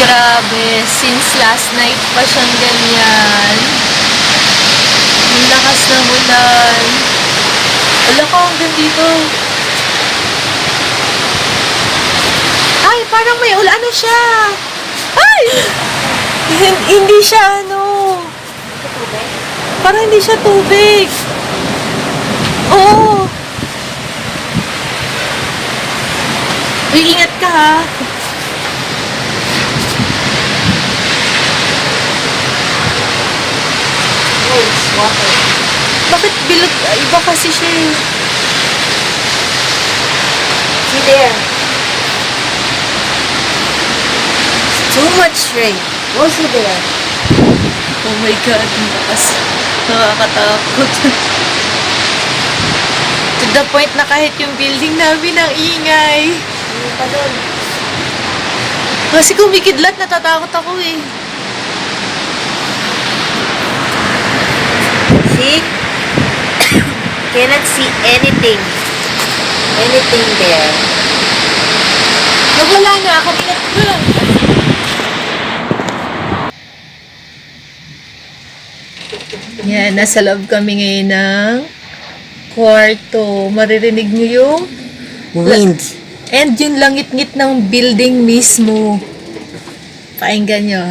Grabe, since last night pa siyang ganyan. Ang lakas ng ulan. Wala ka hanggang dito. Ay, parang may ulan. Ano siya? Ay! Hindi siya ano. Parang hindi siya tubig. Oo. Uy, ingat ka ha. Oh, it's water. Bakit bilog? Iba kasi siya eh. See there. Too much rain. Also there. Oh my God, ang lakas. Nakakatakot. To the point na kahit yung building namin ang ingay. Ano pa doon? Kasi kung mikidlat, natatakot ako eh. See? Cannot see anything. Anything there. Wala nga, kanina ko lang. Yan, nasa loob kami ngayon ng kwarto. Maririnig nyo yung Wind. and yung langit-ngit ng building mismo. Painggan nyo.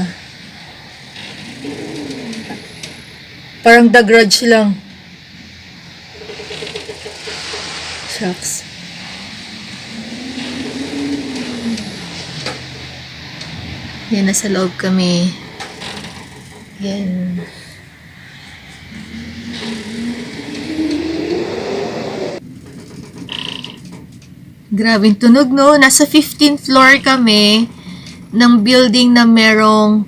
Parang The Grudge lang. Shucks. Yan, nasa loob kami. Yan. Grabing tunog, no? Nasa 15th floor kami ng building na merong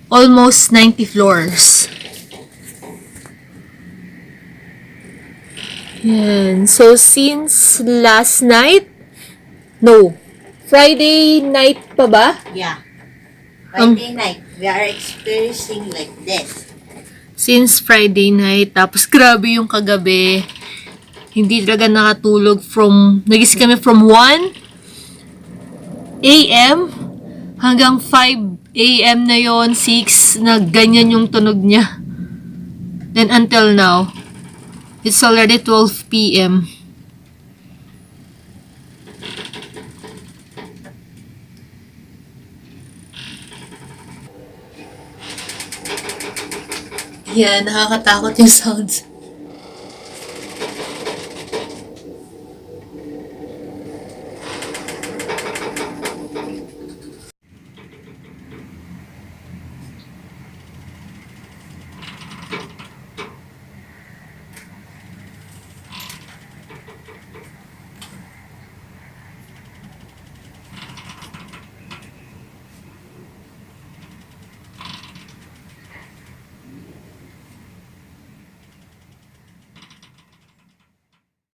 almost 90 floors. Yan. So, since last night, no, Friday night pa ba? Yeah. Friday night, we are experiencing like this. Since Friday night, tapos grabe yung kagabi. Hindi talaga nakatulog nagising kami from 1 a.m. hanggang 5 a.m. na yon, 6, na ganyan yung tunog niya. Then until now, it's already 12 p.m. Yan, nakakatakot yung sounds.